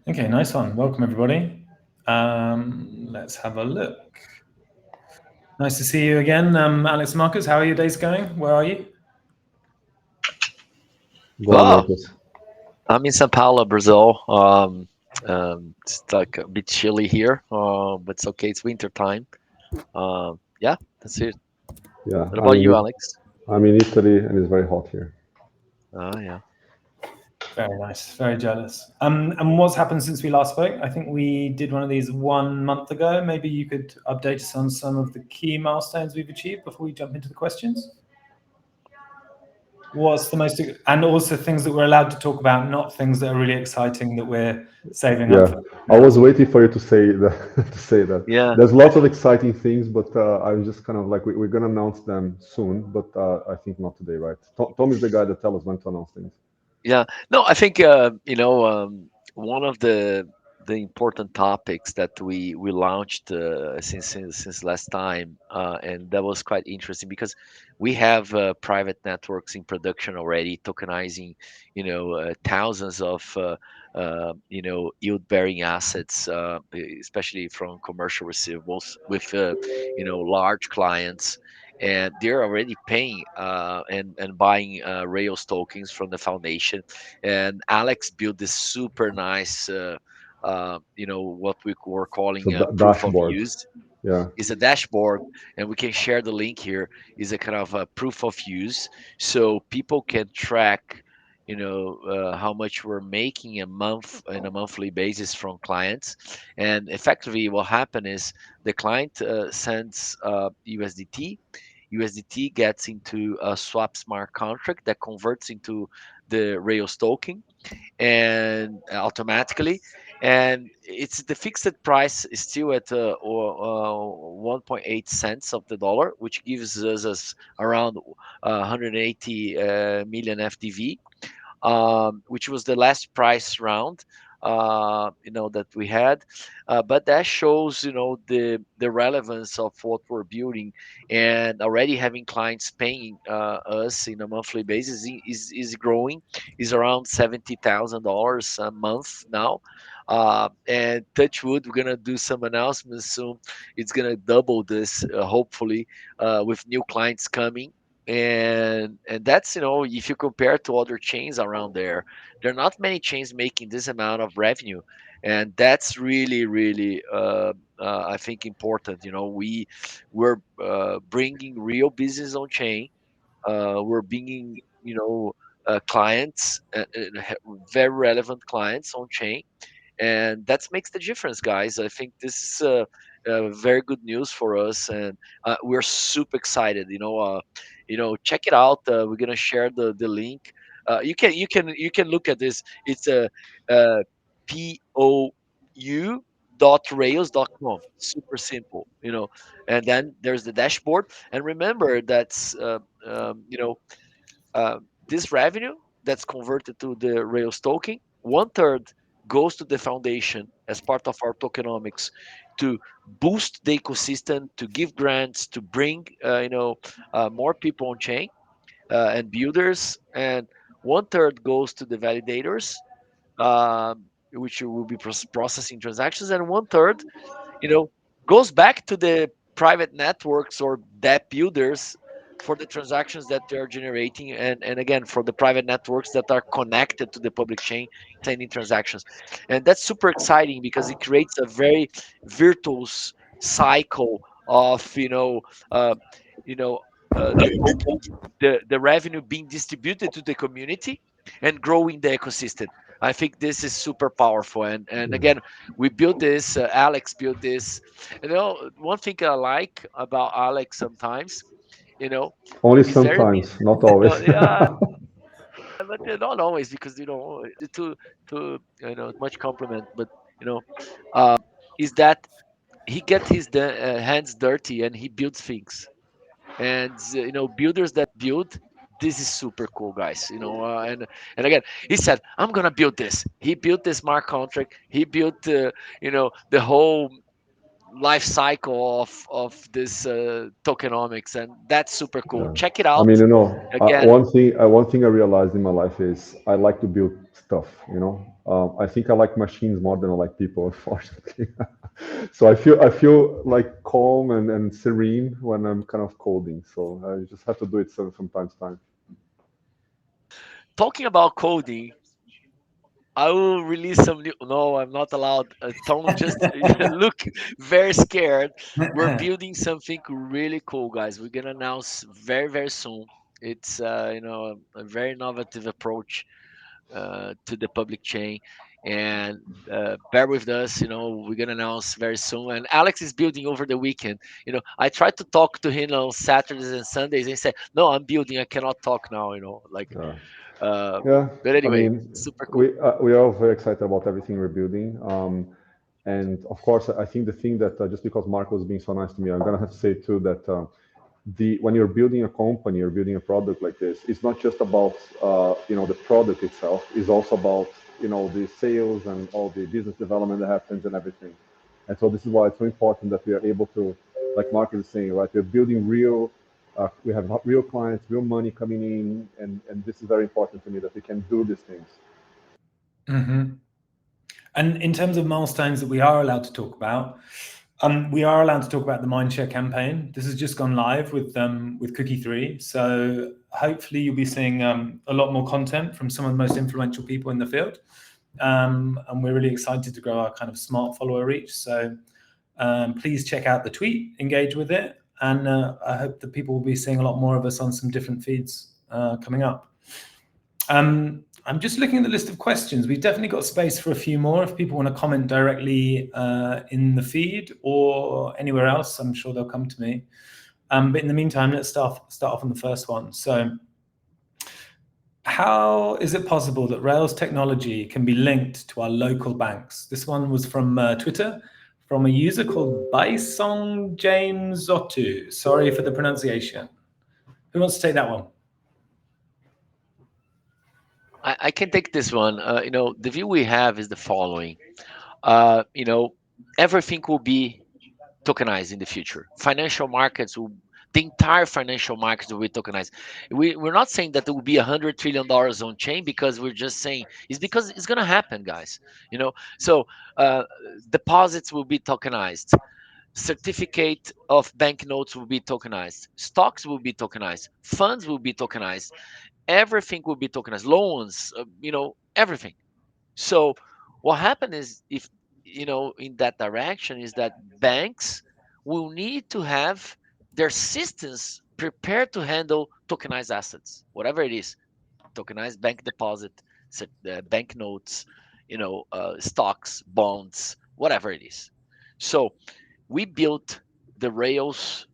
Okay, nice one. Welcome, everybody. Let's have a look. Nice to see you again, Alex and Marcus. How are your days going? Where are you? Go on, Oh, Marcus. I'm in São Paulo, Brazil. It's like a bit chilly here, but it's okay. It's winter time. Yeah, that's it. Yeah, What about you, Alex? I'm in Italy and it's very hot here. Oh, yeah. Very nice. Very jealous. And what's happened since we last spoke? I think we did one of these 1 month ago. Maybe you could update us on some of the key milestones we've achieved before we jump into the questions. What's the most, and also things that we're allowed to talk about, not things that are really exciting that we're saving up Yeah, for I now. was waiting for you to say that. To say that. Yeah. There's lots of exciting things, but I'm just kind of like we're gonna announce them soon, but I think not today, right? Tom is the guy that tells us when to announce things. Yeah. No, I think one of the important topics that we launched since last time, and that was quite interesting because we have private networks in production already, tokenizing, thousands of yield-bearing assets, especially from commercial receivables with large clients, and they're already paying and buying Rails tokens from the foundation. And Alex built this super nice, what we were So calling proof of dashboard, use. yeah, Is a dashboard, and we can share the link here. Is a kind of a proof of use, so people can track how much we're making a month on a monthly basis from clients. And effectively what happen is the client sends USDT gets into a swap smart contract that converts into the Rails token, and automatically, and it's the fixed price is still at 1.8 cents of the dollar, which gives us around 180 million FDV, which was the last price round that we had. But that shows the relevance of what we're building, and already having clients paying us in a monthly basis is growing, is around $70,000 a month now. And touch wood, we're gonna do some announcements soon. It's gonna double this, hopefully, with new clients coming. And that's, if you compare to other chains around there are not many chains making this amount of revenue. And that's really, really, I think, important. We're bringing real business on chain. We're bringing clients, very relevant clients on chain, and that makes the difference, guys. I think this is very good news for us, and we're super excited. Check it out. We're gonna share the link. You can look at this. It's a pou.rails.com. Super simple. And then there's the dashboard. And remember that's uh, this revenue that's converted to the Rails token, one third goes to the foundation as part of our tokenomics to boost the ecosystem, to give grants, to bring more people on chain and builders, and one third goes to the validators, which will be processing transactions, and one third you know, goes back to the private networks or DApp builders for the transactions that they're generating, and again for the private networks that are connected to the public chain sending transactions. And that's super exciting because it creates a very virtuous cycle of uh, you know the revenue being distributed to the community and growing the ecosystem. I think this is super powerful. And yeah. again, we built this. Alex built this. One thing I like about Alex sometimes, you know, Only he's very sometimes, not always. yeah, but not always because to much compliment, but you know, is that he gets his hands dirty and he builds things. And builders that build, this is super cool, guys. And again, he said, I'm gonna build this. He built this smart contract. He built the whole life cycle of this tokenomics, and that's super cool. Yeah. Check it I out mean, again. one thing I realized in my life is I like to build stuff. I think I like machines more than I like people, unfortunately. So I feel like calm and serene when I'm kind of coding. So I just have to do it from time to time. Talking about coding, I will release some new. No, I'm not allowed. Tom just look very scared. We're building something really cool, guys. We're gonna announce very, very soon. It's a very innovative approach to the public chain, and bear with us. We're gonna announce very soon. And Alex is building over the weekend. I tried to talk to him on Saturdays and Sundays, and he said, "No, I'm building. I cannot talk now." Like. Uh, Uh, yeah, but I anyway, mean, super cool. we are all very excited about everything we're building. And of course, I think the thing that just because Marco is being so nice to me, I'm gonna have to say too that when you're building a company or building a product like this, it's not just about the product itself. It's also about the sales and all the business development that happens and everything. And so this is why it's so important that we are able to, like Marco is saying, right? We're building real. We have real clients, real money coming in, and this is very important to me that we can do these things. Mhm. And in terms of milestones that we are allowed to talk about, we are allowed to talk about the Mindshare campaign. This has just gone live with Cookie 3. So hopefully you'll be seeing a lot more content from some of the most influential people in the field. And we're really excited to grow our kind of smart follower reach. So please check out the tweet, engage with it. And I hope that people will be seeing a lot more of us on some different feeds coming up. I'm just looking at the list of questions. We've definitely got space for a few more. If people want to comment directly in the feed or anywhere else, I'm sure they'll come to me. But in the meantime, let's start off on the first one. So how is it possible that Rails technology can be linked to our local banks? This one was from Twitter, from a user called Baisong James Otu. Sorry for the pronunciation. Who wants to take that one? I can take this one. The view we have is the following. Everything will be tokenized in the future. The entire financial markets will be tokenized. We're not saying that there will be $100 trillion on chain because we're just saying it's because it's gonna happen, guys. So uh, deposits will be tokenized. Certificate of banknotes will be tokenized. Stocks will be tokenized. Funds will be tokenized. Everything will be tokenized. Loans, everything. So what happened is, if in that direction, is that banks will need to have their systems prepared to handle tokenized assets, whatever it is, tokenized bank deposit, bank notes, stocks, bonds, whatever it is. So we built the Rails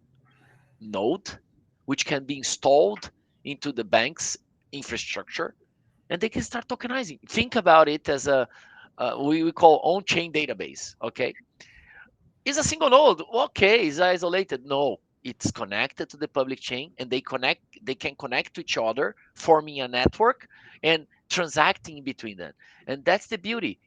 node, which can be installed into the bank's infrastructure, and they can start tokenizing. Think about it as we call on-chain database. Okay, is a single node. Okay, is isolated? No, it's connected to the public chain, and They can connect to each other, forming a network and transacting between them. And that's the beauty.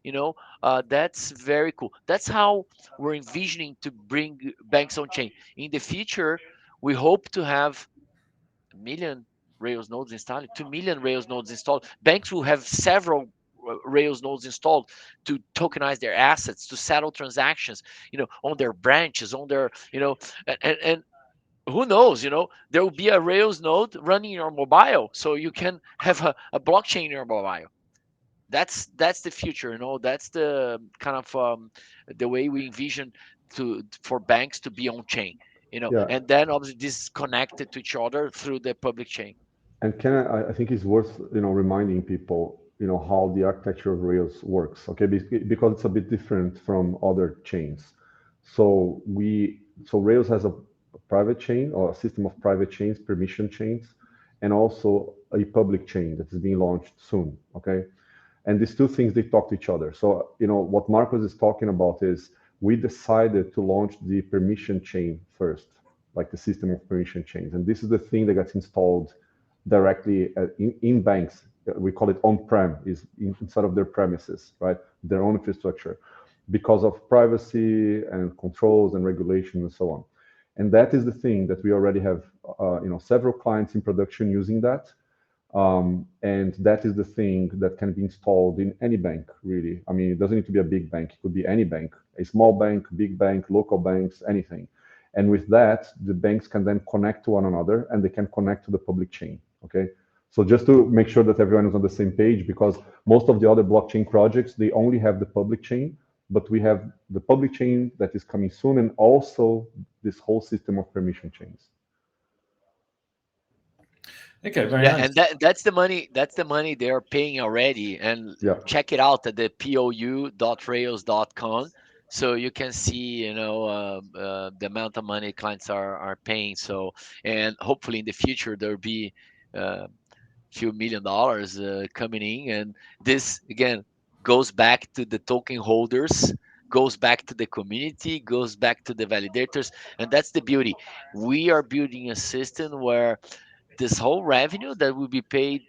That's very cool. That's how we're envisioning to bring banks on chain in the future. We hope to have 1 million Rails nodes installed, 2 million Rails nodes installed. Banks will have several Rails nodes installed to tokenize their assets, to settle transactions, on their branches, on their, and who knows, there will be a Rails node running in your mobile, so you can have a blockchain in your mobile. That's the future, That's the kind of the way we envision for banks to be on chain, Yeah, and then obviously this is connected to each other through the public chain. and I think it's worth reminding people how the architecture of Rails works. Okay, because it's a bit different from other chains. So Rails has a private chain or a system of private chains, permission chains, and also a public chain that is being launched soon. Okay, and these two things, they talk to each other. So what Marcos is talking about is we decided to launch the permission chain first, like the system of permission chains, and this is the thing that gets installed directly in banks. We call it on-prem, is inside of their premises, right? Their own infrastructure. because of privacy and controls and regulation and so on. And that is the thing that we already have, several clients in production using that. And that is the thing that can be installed in any bank, really. I mean, it doesn't need to be a big bank. It could be any bank, a small bank, big bank, local banks, anything. And with that, the banks can then connect to one another, and they can connect to the public chain, okay? So just to make sure that everyone is on the same page, because most of the other blockchain projects, they only have the public chain, but we have the public chain that is coming soon, and also this whole system of permission chains. Okay, very Yeah, nice. and that's the money. That's the money they are paying already. And Yeah. check it out at the pou.rails.com, so you can see, the amount of money clients are paying. So, and hopefully in the future there'll be a few $1 million coming in, and this again goes back to the token holders, goes back to the community, goes back to the validators, and that's the beauty. We are building a system where this whole revenue that will be paid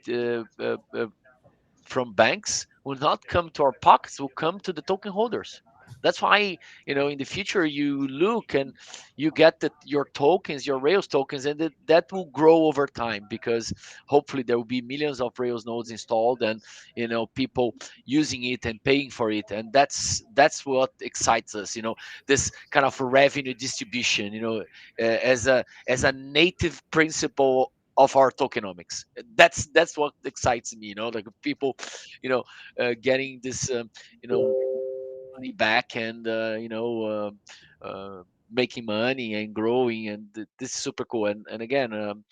from banks will not come to our pockets, will come to the token holders. That's why, in the future you look and you get your tokens, your Rails tokens, and that will grow over time, because hopefully there will be millions of Rails nodes installed, and people using it and paying for it, and that's what excites us. This kind of revenue distribution. As a native principle of our tokenomics. That's what excites me. Like people, getting this, money back, and making money and growing, and this is super cool. And again,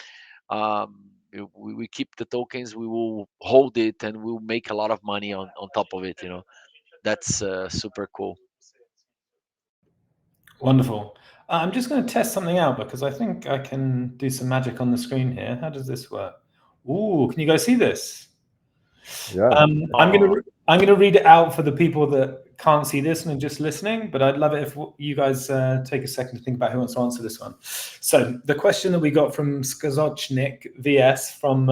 we keep the tokens, we will hold it, and we'll make a lot of money on top of it. That's super cool. Wonderful. I'm just going to test something out because I think I can do some magic on the screen here. How does this work? Ooh, can you guys see this? Yeah. I'm gonna read it out for the people that can't see this and are just listening, but I'd love it if you guys take a second to think about who wants to answer this one. So the question that we got from Skazochnik VS from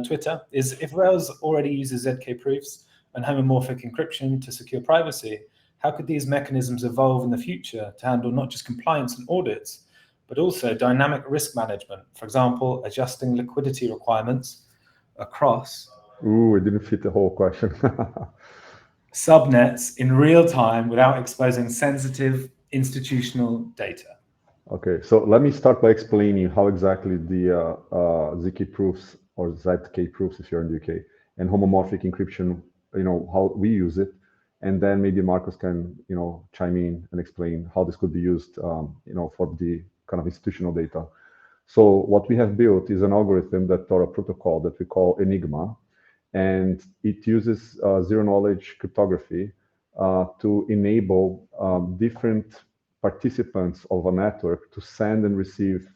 Twitter is, if Rails already uses ZK proofs and homomorphic encryption to secure privacy, how could these mechanisms evolve in the future to handle not just compliance and audits, but also dynamic risk management? For example, adjusting liquidity requirements across Ooh, it didn't fit the whole question. subnets in real time without exposing sensitive institutional data. Okay, so let me start by explaining how exactly the ZK proofs, or ZK proofs if you're in the UK, and homomorphic encryption, how we use it, and then maybe Marcos can, chime in and explain how this could be used, for the kind of institutional data. So what we have built is an algorithm or a protocol that we call Enigma, and it uses zero-knowledge cryptography to enable different participants of a network to send and receive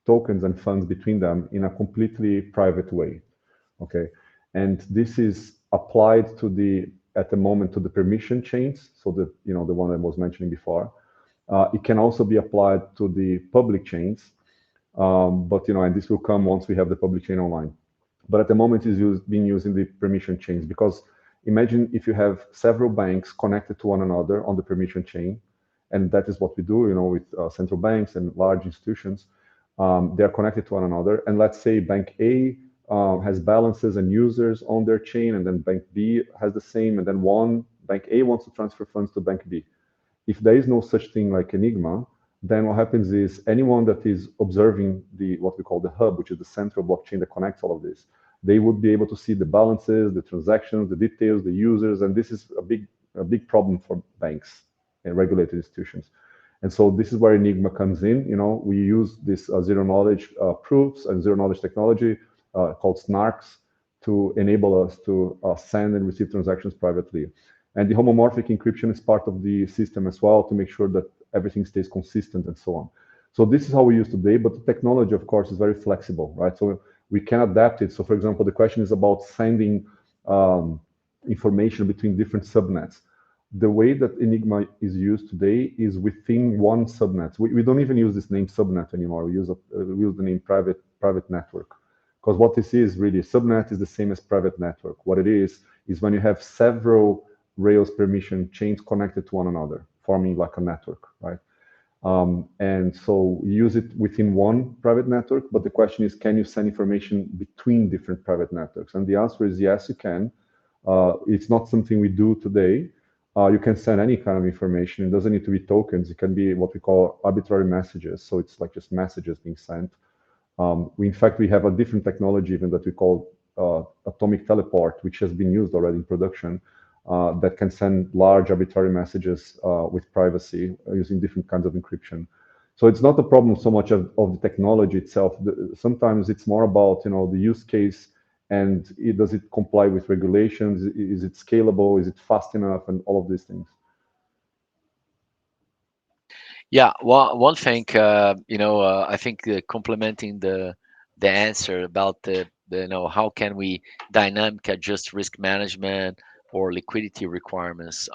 tokens and funds between them in a completely private way. Okay, and this is applied at the moment to the permission chains. So the one I was mentioning before. It can also be applied to the public chains, but and this will come once we have the public chain online. But at the moment, it's being used in the permission chains, because imagine if you have several banks connected to one another on the permission chain, and that is what we do, with central banks and large institutions. They're connected to one another, and let's say Bank A has balances and users on their chain, and then Bank B has the same, and then Bank A wants to transfer funds to Bank B. If there is no such thing like Enigma, then what happens is anyone that is observing what we call the hub, which is the central blockchain that connects all of this, they would be able to see the balances, the transactions, the details, the users, and this is a big problem for banks and regulated institutions. And so this is where Enigma comes in. We use this zero-knowledge proofs and zero-knowledge technology called SNARKs to enable us to send and receive transactions privately. And the homomorphic encryption is part of the system as well, to make sure that everything stays consistent and so on. So this is how we use today, but the technology, of course, is very flexible, right? So we can adapt it. So for example, the question is about sending information between different subnets. The way that Enigma is used today is within one subnet. We don't even use this name subnet anymore. We use the name private network. Because what this is really, subnet is the same as private network. What it is when you have several Rails permission chains connected to one another, forming like a network, right? And so you use it within one private network, but the question is, can you send information between different private networks? And the answer is yes, you can. It's not something we do today. You can send any kind of information. It doesn't need to be tokens. It can be what we call arbitrary messages. So it's like just messages being sent. In fact, we have a different technology even that we call atomic teleport, which has been used already in production, that can send large arbitrary messages with privacy using different kinds of encryption. So it's not a problem so much of the technology itself. Sometimes it's more about the use case and does it comply with regulations? Is it scalable? Is it fast enough? And all of these things. Yeah, one thing, I think complementing the answer about the how can we dynamic adjust risk management or liquidity requirements.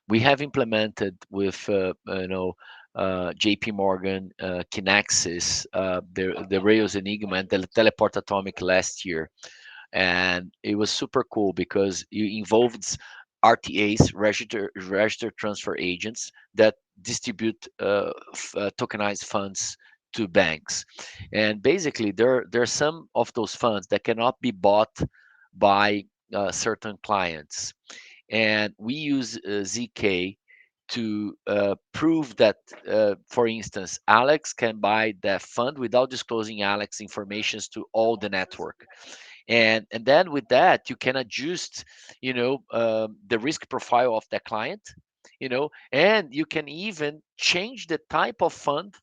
We have implemented with JP Morgan, Kinexys, the Rails Enigma, and the Teleport Atomic last year, and it was super cool because it involved RTAs, registered transfer agents, that distribute tokenized funds to banks. And basically, there are some of those funds that cannot be bought by certain clients, and we use ZK to prove that, for instance, Alex can buy that fund without disclosing Alex information to all the network. And then with that, you can adjust the risk profile of the client, and you can even change the type of fund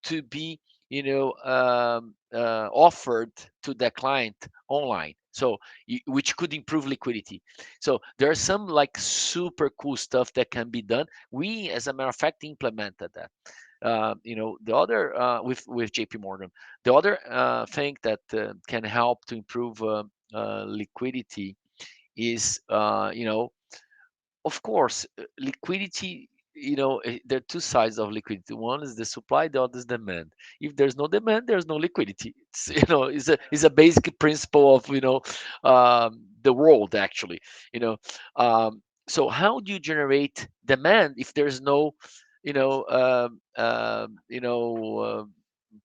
to be offered to the client online, so which could improve liquidity. So there's some like super cool stuff that can be done. We, as a matter of fact, implemented that. The other, with JP Morgan, the other thing that can help to improve liquidity is, of course, liquidity. There are two sides of liquidity. One is the supply, the other is demand. If there's no demand, there's no liquidity. It's is a basic principle of the world, actually. You know, so how do you generate demand if there's no you know um, um, you know uh,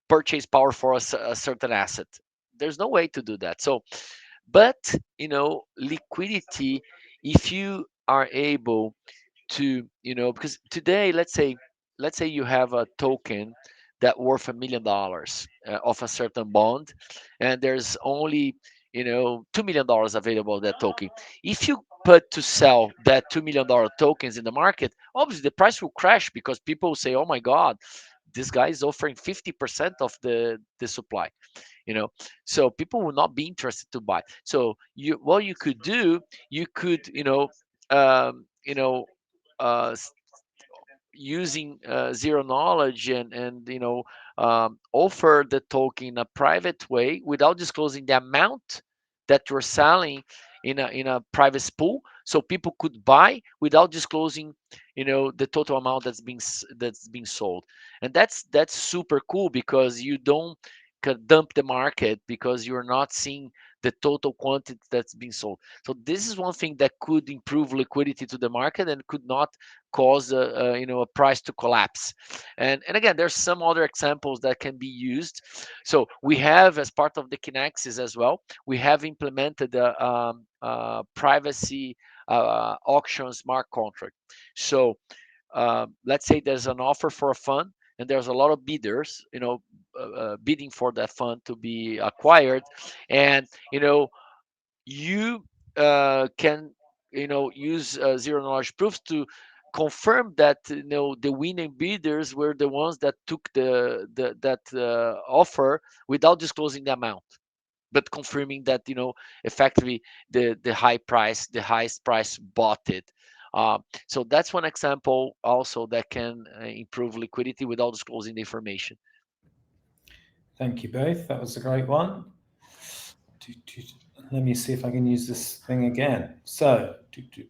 purchase power for a certain asset? There's no way to do that. So, but liquidity, if you are able to, because today, let's say you have a token that worth $1 million of a certain bond, and there's only $2 million available of that token. If you put to sell that $2 million tokens in the market, obviously the price will crash because people say, oh my god, this guy is offering 50% of the supply. So people will not be interested to buy. So what you could do, you could um, you know uh, using zero knowledge, and offer the token in a private way without disclosing the amount that you're selling in a private pool, so people could buy without disclosing the total amount that's being sold. And that's super cool because you don't dump the market because you're not seeing the total quantity that's being sold. So this is one thing that could improve liquidity to the market and could not cause a price to collapse. And again, there's some other examples that can be used. So we have, as part of the Kinexys as well, we have implemented a privacy auction smart contract. So let's say there's an offer for a fund and there's a lot of bidders bidding for that fund to be acquired, and you can use zero knowledge proofs to confirm that the winning bidders were the ones that took that offer without disclosing the amount, but confirming that effectively the highest price bought it. So that's one example also that can improve liquidity without disclosing the information. Thank you both. That was a great one. Let me see if I can use this thing again. So, here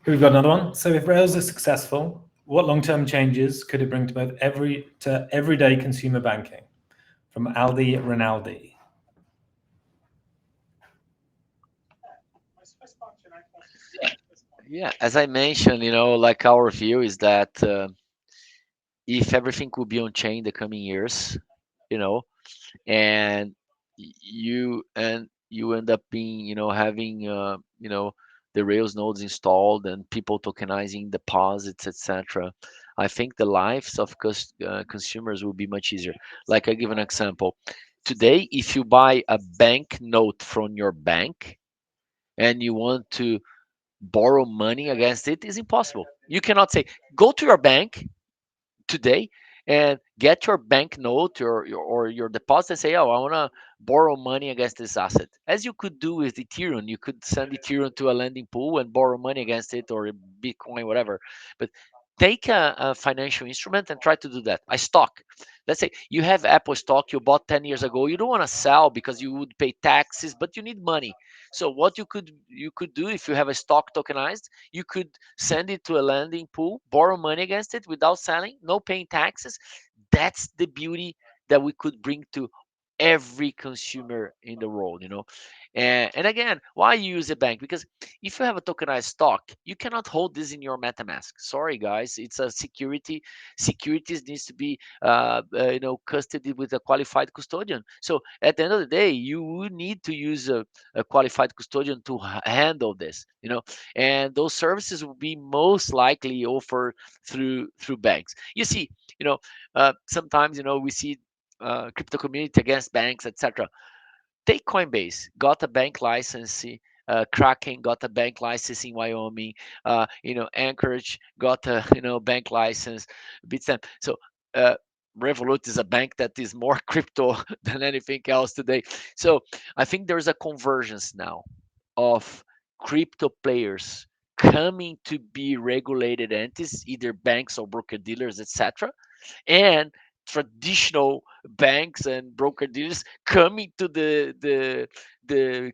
we've got another one. So, if Rails is successful, what long-term changes could it bring to both everyday consumer banking? From Aldi Rinaldi. Yeah, as I mentioned, like our view is that if everything could be on chain the coming years, you know, and you end up being, having, the Rails nodes installed and people tokenizing deposits, etc. I think the lives of consumers will be much easier. Like I give an example. Today, if you buy a bank note from your bank and you want to borrow money against it, is impossible. You cannot say, go to your bank today and get your bank note or your deposit and say, oh, I want to borrow money against this asset. As you could do with Ethereum, you could send Ethereum to a lending pool and borrow money against it, or Bitcoin, whatever. But take a financial instrument and try to do that. A stock. Let's say you have Apple stock you bought 10 years ago. You don't want to sell because you would pay taxes, but you need money. So what you could do, if you have a stock tokenized, you could send it to a lending pool, borrow money against it without selling, no paying taxes. That's the beauty that we could bring to every consumer in the world, and again, why use a bank? Because if you have a tokenized stock, you cannot hold this in your MetaMask. Sorry, guys, it's a security. Securities needs to be, custody with a qualified custodian. So at the end of the day, you would need to use a qualified custodian to handle this, and those services will be most likely offered through banks. You see, sometimes we see crypto community against banks, etc. Take Coinbase, got a bank license. Kraken got a bank license in Wyoming. Anchorage got a bank license. Bitstamp. So Revolut is a bank that is more crypto than anything else today. So I think there's a convergence now of crypto players coming to be regulated entities, either banks or broker dealers, etc., and traditional banks and broker dealers coming to the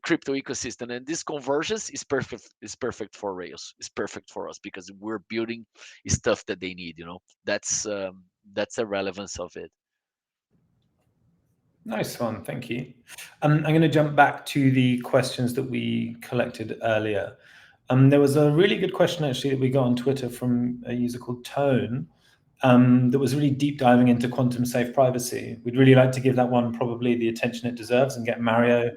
crypto ecosystem. And this convergence is perfect for Rails. It's perfect for us because we're building stuff that they need. That's the relevance of it. Nice one, thank you. I'm going to jump back to the questions that we collected earlier. There was a really good question actually that we got on Twitter from a user called Tone, that was really deep diving into quantum safe privacy. We'd really like to give that one probably the attention it deserves and get Mario,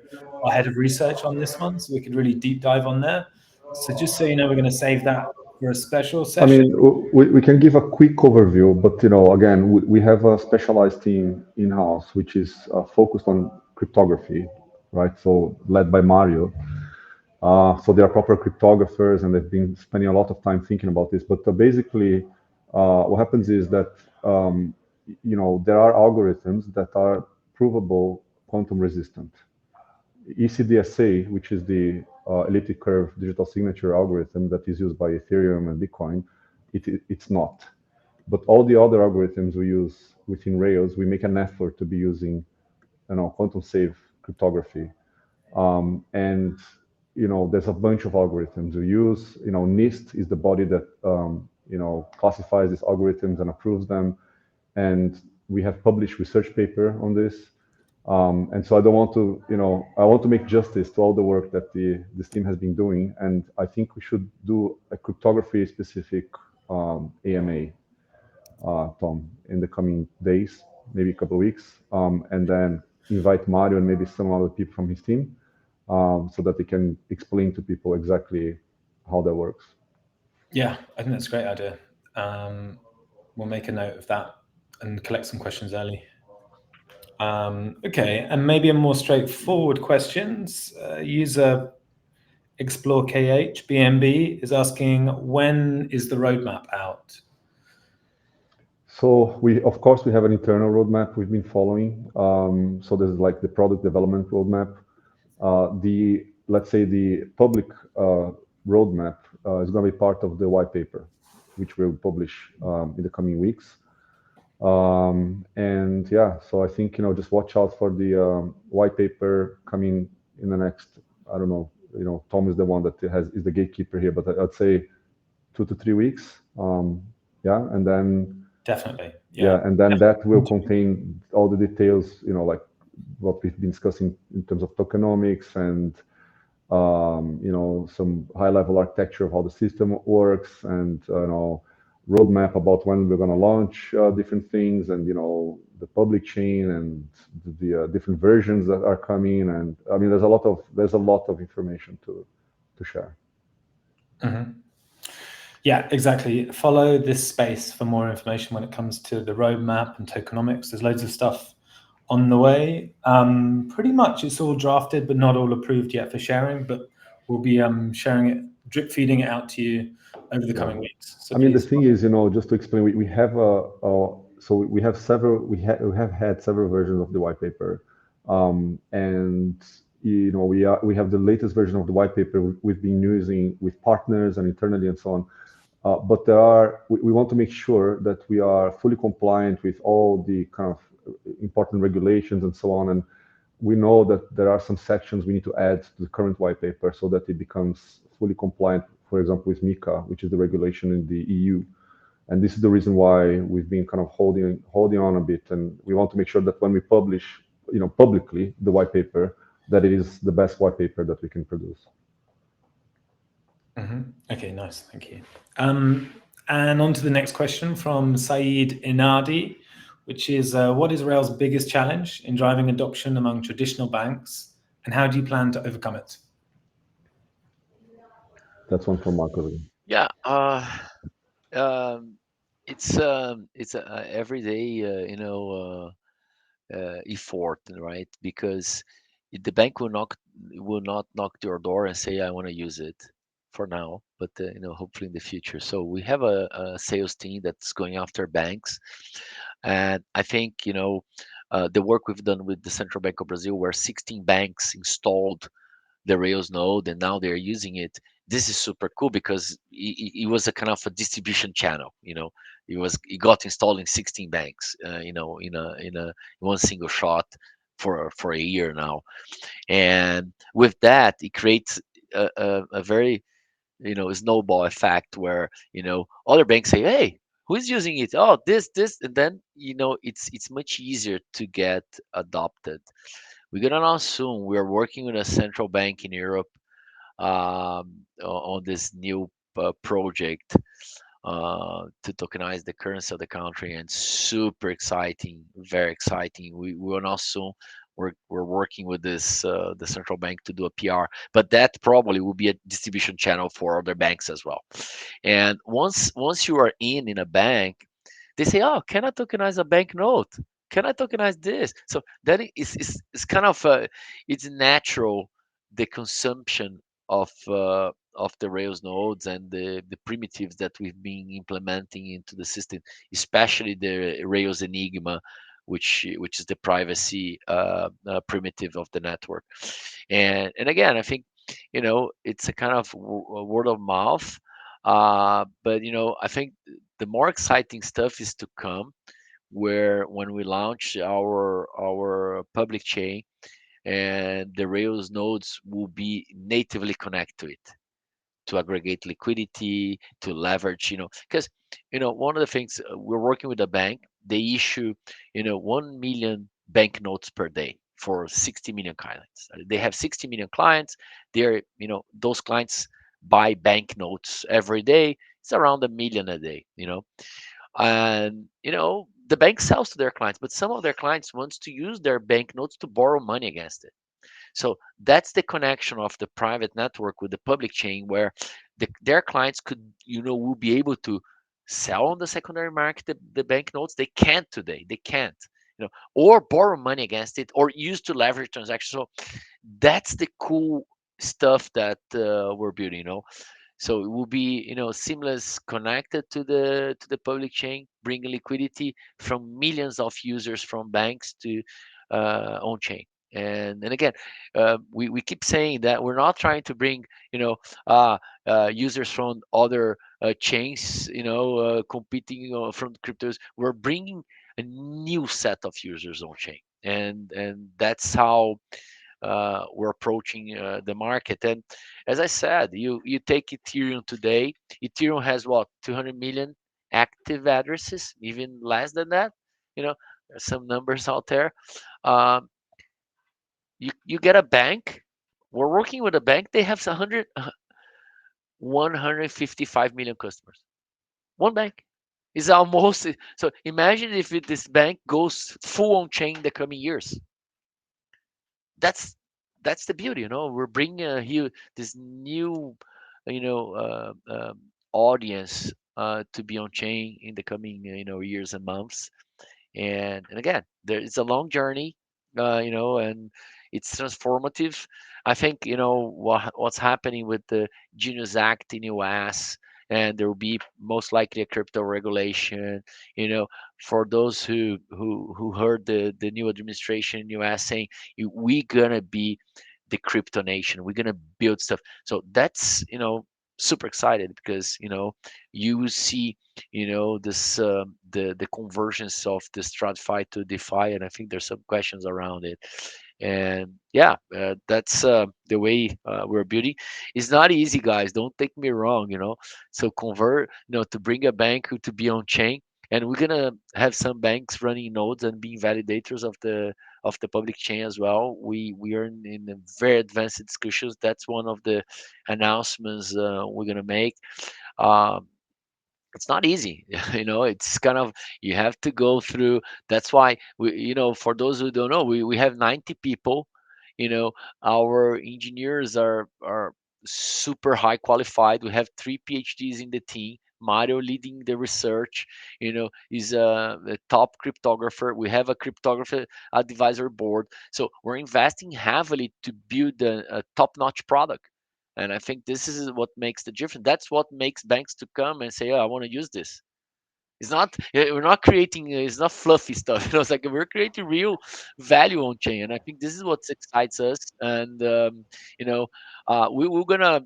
our head of research, on this one so we could really deep dive on there. So just so you know, we're going to save that for a special I session. mean, we can give a quick overview, but again, we have a specialized team in-house which is focused on cryptography, right? So led by Mario. So they are proper cryptographers, and they've been spending a lot of time thinking about this. But basically, what happens is that there are algorithms that are provable quantum resistant. ECDSA, which is the elliptic curve digital signature algorithm that is used by Ethereum and Bitcoin, it's not. But all the other algorithms we use within Rails, we make an effort to be using, quantum safe cryptography. And there's a bunch of algorithms we use. NIST is the body that classifies these algorithms and approves them, and we have published research paper on this. And so I don't want to, I want to make justice to all the work that this team has been doing, and I think we should do a cryptography specific AMA, Tom, in the coming days, maybe a couple of weeks, and then invite Mario and maybe some other people from his team, so that they can explain to people exactly how that works. Yeah, I think that's a great idea. We'll make a note of that and collect some questions early. Okay, and maybe a more straightforward questions. User Explore KH BMB is asking, when is the roadmap out? So of course, we have an internal roadmap we've been following. So there's like the product development roadmap. Let's say the public roadmap is going to be part of the white paper, which we'll publish in the coming weeks. And yeah, so I think just watch out for the white paper coming in the next. I don't know. Tom is the one that is the gatekeeper here, but I'd say 2 to 3 weeks. Yeah, and then. Definitely. Yeah, and then that will contain all the details, like what we've been discussing in terms of tokenomics and some high-level architecture of how the system works, and roadmap about when we're going to launch different things, and the public chain and the different versions that are coming. And I mean, there's a lot of information to share. Yeah, exactly. Follow this space for more information when it comes to the roadmap and tokenomics. There's loads of stuff on the way. Pretty much it's all drafted, but not all approved yet for sharing. But we'll be sharing it, drip feeding it out to you over the coming weeks. So I mean, the please. thing is, just to explain, we have we have had several versions of the white paper, and we have the latest version of the white paper we've been using with partners and internally and so on. But we want to make sure that we are fully compliant with all the kind of important regulations and so on. And we know that there are some sections we need to add to the current white paper so that it becomes fully compliant, for example, with MiCA, which is the regulation in the EU. And this is the reason why we've been kind of holding on a bit. And we want to make sure that when we publish, publicly the white paper, that it is the best white paper that we can produce. Okay, nice. Thank you. And on to the next question from Saeed Inadi, which is, what is Rails' biggest challenge in driving adoption among traditional banks, and how do you plan to overcome it? That's one for Marco. Yeah, it's a everyday effort, right? Because the bank will not knock your door and say I want to use it for now, but hopefully in the future. So we have a sales team that's going after banks, and I think the work we've done with the Central Bank of Brazil, where 16 banks installed the Rails node and now they're using it. This is super cool because it was a kind of a distribution channel. It got installed in 16 banks. In one single shot for a year now, and with that, it creates a very snowball effect where other banks say, "Hey, who's using it? Oh, this," and then it's much easier to get adopted. We're gonna announce soon. We are working with a central bank in Europe on this new project to tokenize the currency of the country, and super exciting, very exciting. We will announce soon. We're working with the central bank to do a PR, but that probably will be a distribution channel for other banks as well. And once you are in a bank, they say, "Oh, can I tokenize a banknote? Can I tokenize this?" So that is kind of it's natural, the consumption of the Rails nodes and the primitives that we've been implementing into the system, especially the Rails Enigma, which is the privacy primitive of the network. And again, I think it's a kind of word of mouth, but I think the more exciting stuff is to come, where when we launch our public chain, and the Rails nodes will be natively connect to it to aggregate liquidity, to leverage, because one of the things, we're working with a bank. They issue 1 million banknotes per day for 60 million clients. They have 60 million clients. They're those clients buy banknotes every day. It's around 1 million a day, and the bank sells to their clients, but some of their clients wants to use their banknotes to borrow money against it. So that's the connection of the private network with the public chain, where their clients will be able to sell on the secondary market the banknotes. They can't today. They can't, or borrow money against it, or use to leverage transactions. So that's the cool stuff that we're building. So it will be seamless, connected to the public chain, bringing liquidity from millions of users from banks to on chain. And again, we keep saying that we're not trying to bring users from other chains, competing from cryptos. We're bringing a new set of users on chain, and that's how we're approaching the market. And as I said, you take Ethereum today. Ethereum has what, 200 million active addresses, even less than that. There's some numbers out there. Um, you get a bank We're working with a bank. They have 155 million customers. One bank is almost so. Imagine if this bank goes full on chain the coming years. That's the beauty, We're bringing here this new, audience to be on chain in the coming, years and months. And again, it's a long journey, and it's transformative. I think what's happening with the Genius Act in US, and there will be most likely a crypto regulation. For those who heard the new administration in US saying we gonna be the crypto nation, we're gonna build stuff. So that's super excited because you see this the convergence of the TradFi to DeFi, and I think there's some questions around it. And yeah, that's the way we're building. It's not easy, guys. Don't take me wrong. So convert, to bring a bank to be on chain, and we're gonna have some banks running nodes and being validators of the public chain as well. We are in a very advanced discussions. That's one of the announcements we're gonna make. Um, it's not easy. It's kind of, you have to go through. That's why for those who don't know, we have 90 people. you know our engineers are super high qualified. We have 3 PhDs in the team. Mario leading the research, is a top cryptographer. We have a cryptographer advisory board. So we're investing heavily to build a top-notch product. And I think this is what makes the difference. That's what makes banks to come and say, "Oh, I want to use this." It's not, we're not creating, it's not fluffy stuff. It's like we're creating real value on chain. And I think this is what excites us. And, we're gonna,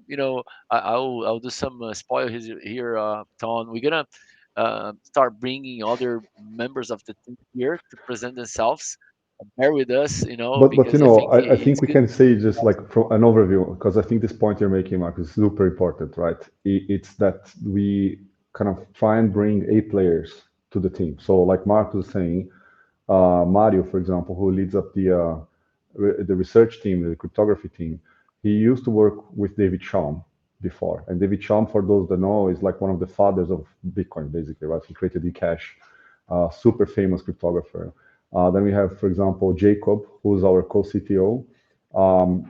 I'll do some spoil here, Tom. We're gonna start bringing other members of the team here to present themselves. Bear with us, But because I think I it's think we good. can say just like from an overview, because I think this point you're making, Mark, is super important, right? It's that we kind of try and bring A players to the team. So like Mark was saying, Mario, for example, who leads up the research team, the cryptography team, he used to work with David Chaum before. And David Chaum, for those that know, is like one of the fathers of Bitcoin, basically, right? He created eCash, super famous cryptographer. Then we have, for example, Jacob, who's our co-CTO.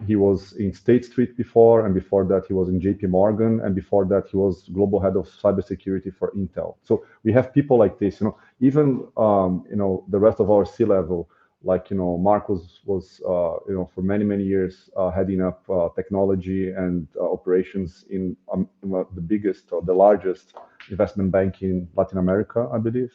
He was in State Street before, and before that he was in JP Morgan, and before that he was global head of cybersecurity for Intel. So we have people like this, even the rest of our C-level, like Mark was for many years heading up technology and operations in the biggest or the largest investment bank in Latin America, I believe.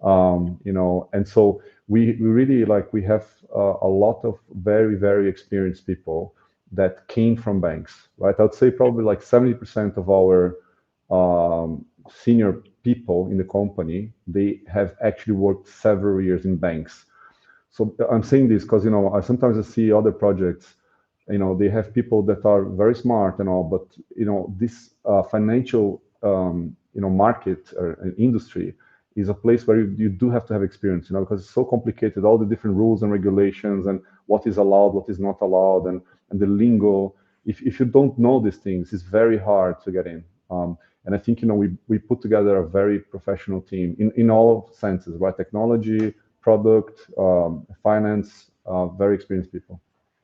And so we really we have a lot of very experienced people that came from banks, right? I would say probably like 70% of our senior people in the company, they have actually worked several years in banks. So I'm saying this because I sometimes see other projects, they have people that are very smart and all, but this financial market or industry is a place where you do have to have experience, because it's so complicated, all the different rules and regulations and what is allowed, what is not allowed, and the lingo. If you don't know these things, it's very hard to get in. And I think we put together a very professional team in all senses, right? Technology, product, finance, very experienced people.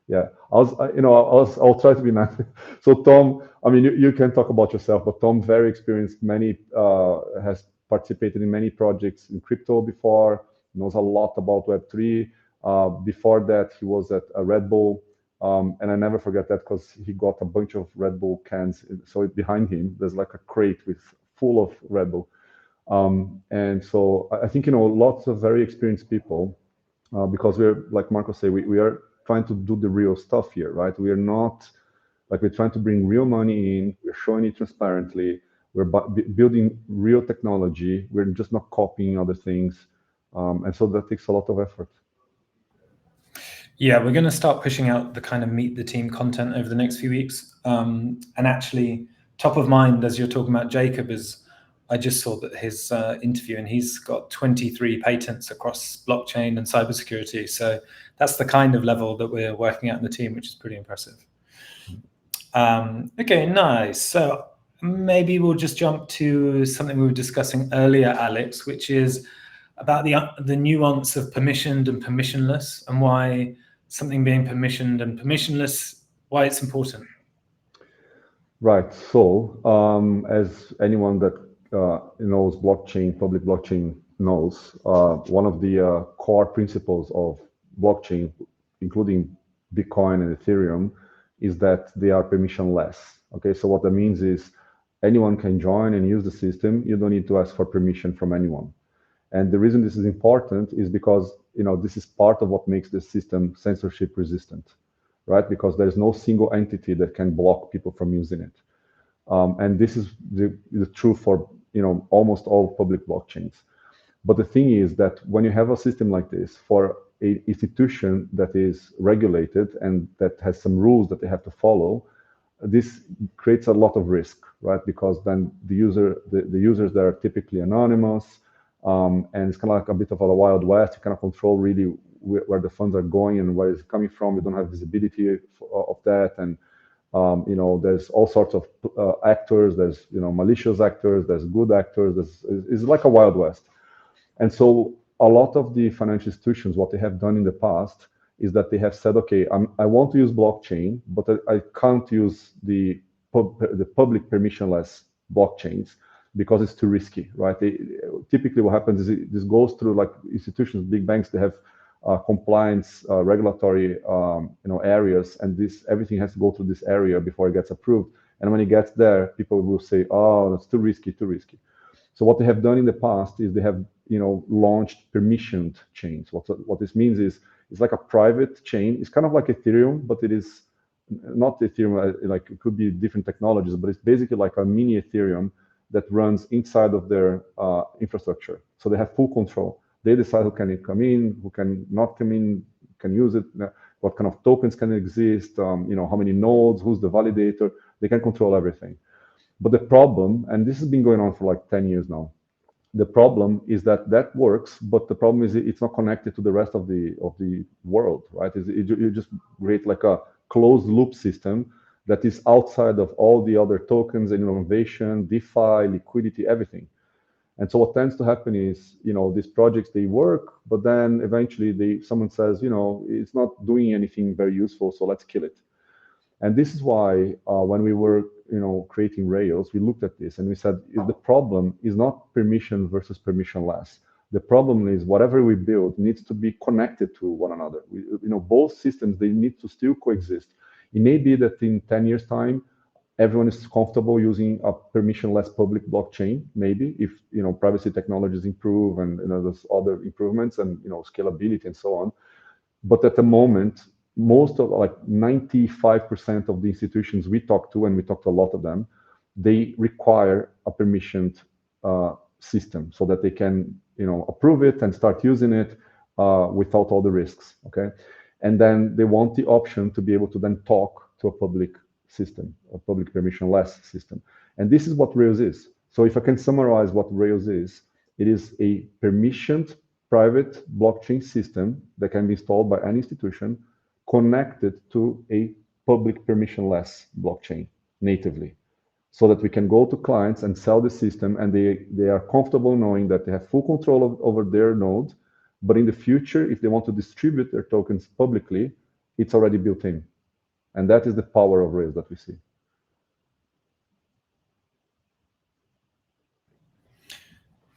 Yeah, I'll try to be nice. So Tom, I mean, you can talk about yourself, but Tom, very experienced, has participated in many projects in crypto before, knows a lot about Web3. Before that, he was at a Red Bull, and I never forget that because he got a bunch of Red Bull cans. So behind him, there's like a crate full of Red Bull. And so I think, lots of very experienced people, because we're, like Marco say, we are trying to do the real stuff here, right? We are not we're trying to bring real money in. We're showing it transparently. We're building real technology. We're just not copying other things. And so that takes a lot of effort. Yeah, we're going to start pushing out the kind of meet the team content over the next few weeks. And actually, top of mind as you're talking about Jacob is, I just saw that his interview, and he's got 23 patents across blockchain and cybersecurity. So that's the kind of level that we're working at in the team, which is pretty impressive. Okay, nice. So maybe we'll just jump to something we were discussing earlier, Alex, which is about the nuance of permissioned and permissionless, and why something being permissioned and permissionless, why it's important. Right. So, as anyone that knows blockchain, public blockchain knows, one of the core principles of blockchain, including Bitcoin and Ethereum, is that they are permissionless. Okay. So what that means is anyone can join and use the system. You don't need to ask for permission from anyone. And the reason this is important is because this is part of what makes the system censorship resistant, right? Because there's no single entity that can block people from using it. And this is the truth for almost all public blockchains. But the thing is that when you have a system like this for an institution that is regulated and that has some rules that they have to follow, this creates a lot of risk, right? Because then the users that are typically anonymous, and it's kind of like a bit of a wild west. You cannot control really where the funds are going and where it's coming from. You don't have visibility of that, and there's all sorts of actors. There's malicious actors. There's good actors. It's like a wild west. And so a lot of the financial institutions, what they have done in the past is that they have said, okay, I want to use blockchain, but I can't use the public permissionless blockchains because it's too risky, right? Typically what happens is this goes through like institutions, big banks, they have compliance, regulatory areas, and everything has to go through this area before it gets approved. And when it gets there, people will say, oh, that's too risky, too risky. So what they have done in the past is they have launched permissioned chains. What this means is it's like a private chain. It's kind of like Ethereum, but it is not Ethereum. Like it could be different technologies, but it's basically like a mini Ethereum that runs inside of their infrastructure. So they have full control. They decide who can come in, who can not come in, can use it, what kind of tokens can exist, how many nodes, who's the validator. They can control everything. But the problem, and this has been going on for like 10 years now, the problem is that works, but the problem is it's not connected to the rest of the world, right? You just create like a closed loop system that is outside of all the other tokens and innovation, DeFi, liquidity, everything. And so what tends to happen is, these projects, they work, but then eventually someone says, it's not doing anything very useful, so let's kill it. And this is why when we were, creating Rails, we looked at this and we said, the problem is not permission versus permissionless. The problem is whatever we build needs to be connected to one another. Both systems, they need to still coexist. It may be that in 10 years' time, everyone is comfortable using a permissionless public blockchain, maybe, if privacy technologies improve and there's other improvements and scalability and so on. But at the moment, most of like 95% of the institutions we talk to, and we talk to a lot of them, they require a permissioned system so that they can approve it and start using it without all the risks. Okay, and then they want the option to be able to then talk to a public system, a public permissionless system. And this is what Rails is. So if I can summarize what Rails is, it is a permissioned private blockchain system that can be installed by any institution connected to a public permissionless blockchain natively, so that we can go to clients and sell the system, and they are comfortable knowing that they have full control over their node. But in the future, if they want to distribute their tokens publicly, it's already built in. And that is the power of Rails that we see.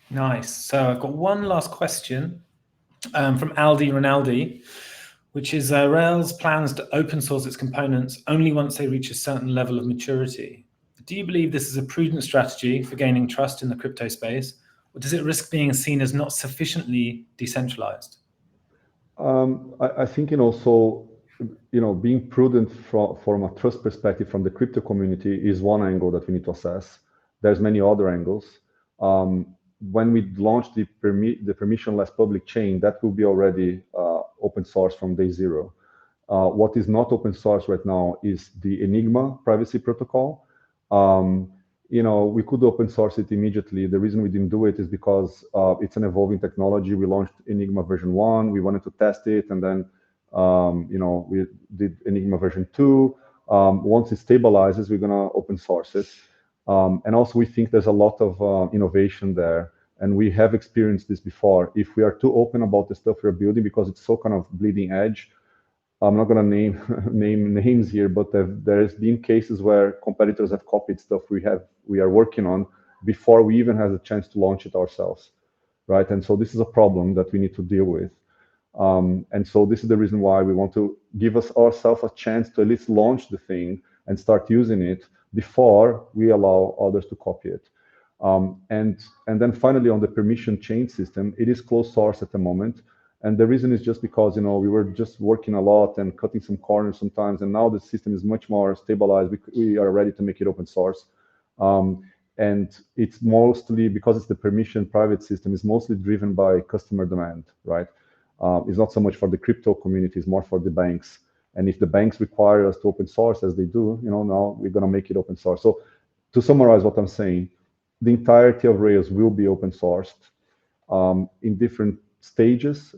Nice. So I've got one last question from Aldi Rinaldi, which is Rails plans to open source its components only once they reach a certain level of maturity. Do you believe this is a prudent strategy for gaining trust in the crypto space, or does it risk being seen as not sufficiently decentralized? I think, so being prudent from a trust perspective from the crypto community is one angle that we need to assess. There's many other angles. When we launch the permissionless public chain, that will be already open source from day zero. What is not open source right now is the Enigma privacy protocol. We could open source it immediately. The reason we didn't do it is because it's an evolving technology. We launched Enigma version 1. We wanted to test it, and then we did Enigma version 2. Once it stabilizes, we're gonna open source it. And also, we think there's a lot of innovation there, and we have experienced this before. If we are too open about the stuff we're building because it's so kind of bleeding edge, I'm not gonna name name names here, but there's been cases where competitors have copied stuff we are working on before we even have a chance to launch it ourselves, right? And so this is a problem that we need to deal with. And so this is the reason why we want to give ourselves a chance to at least launch the thing and start using it before we allow others to copy it. And then finally, on the permission chain system, it is closed source at the moment. And the reason is just because, we were just working a lot and cutting some corners sometimes. And now the system is much more stabilized. We are ready to make it open source. And it's mostly, because it's the permission private system, is mostly driven by customer demand, right? It's not so much for the crypto community, it's more for the banks. And if the banks require us to open source, as they do, now we're going to make it open source. So to summarize what I'm saying, the entirety of Rails will be open sourced in different stages.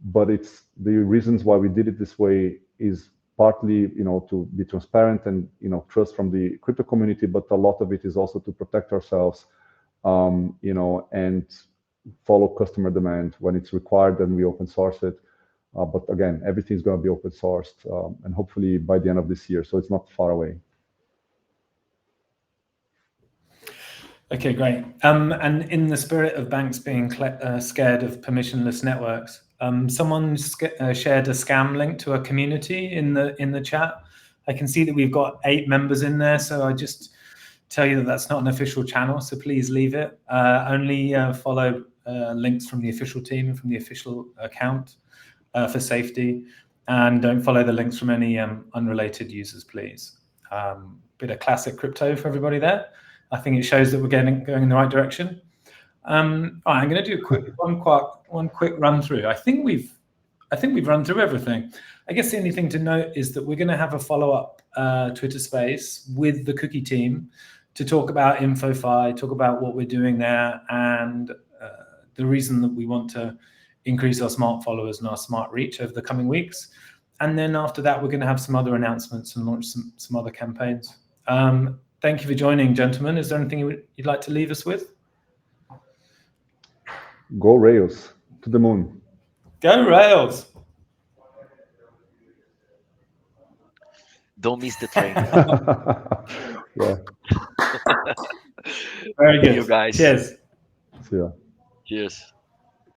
But it's the reasons why we did it this way is partly, to be transparent and, trust from the crypto community, but a lot of it is also to protect ourselves, and follow customer demand. When it's required, then we open source it. But again, everything's going to be open sourced, and hopefully by the end of this year. So it's not far away. Okay, great. And in the spirit of banks being scared of permissionless networks, someone shared a scam link to a community in the chat. I can see that we've got 8 members in there, so I just tell you that that's not an official channel, so please leave it. Only follow links from the official team and from the official account for safety, and don't follow the links from any unrelated users, please. Bit of classic crypto for everybody there. I think it shows that we're going in the right direction. All right, I'm going to do one quick run through. I think we've run through everything. I guess the only thing to note is that we're going to have a follow-up Twitter space with the Cookie team to talk about InfoFi, talk about what we're doing there, and the reason that we want to increase our smart followers and our smart reach over the coming weeks. And then after that, we're going to have some other announcements and launch some other campaigns. Thank you for joining, gentlemen. Is there anything you'd like to leave us with? Go Rails, to the moon. Go Rails. Don't miss the train. Yeah. Very good. You guys. Cheers. See ya. Cheers.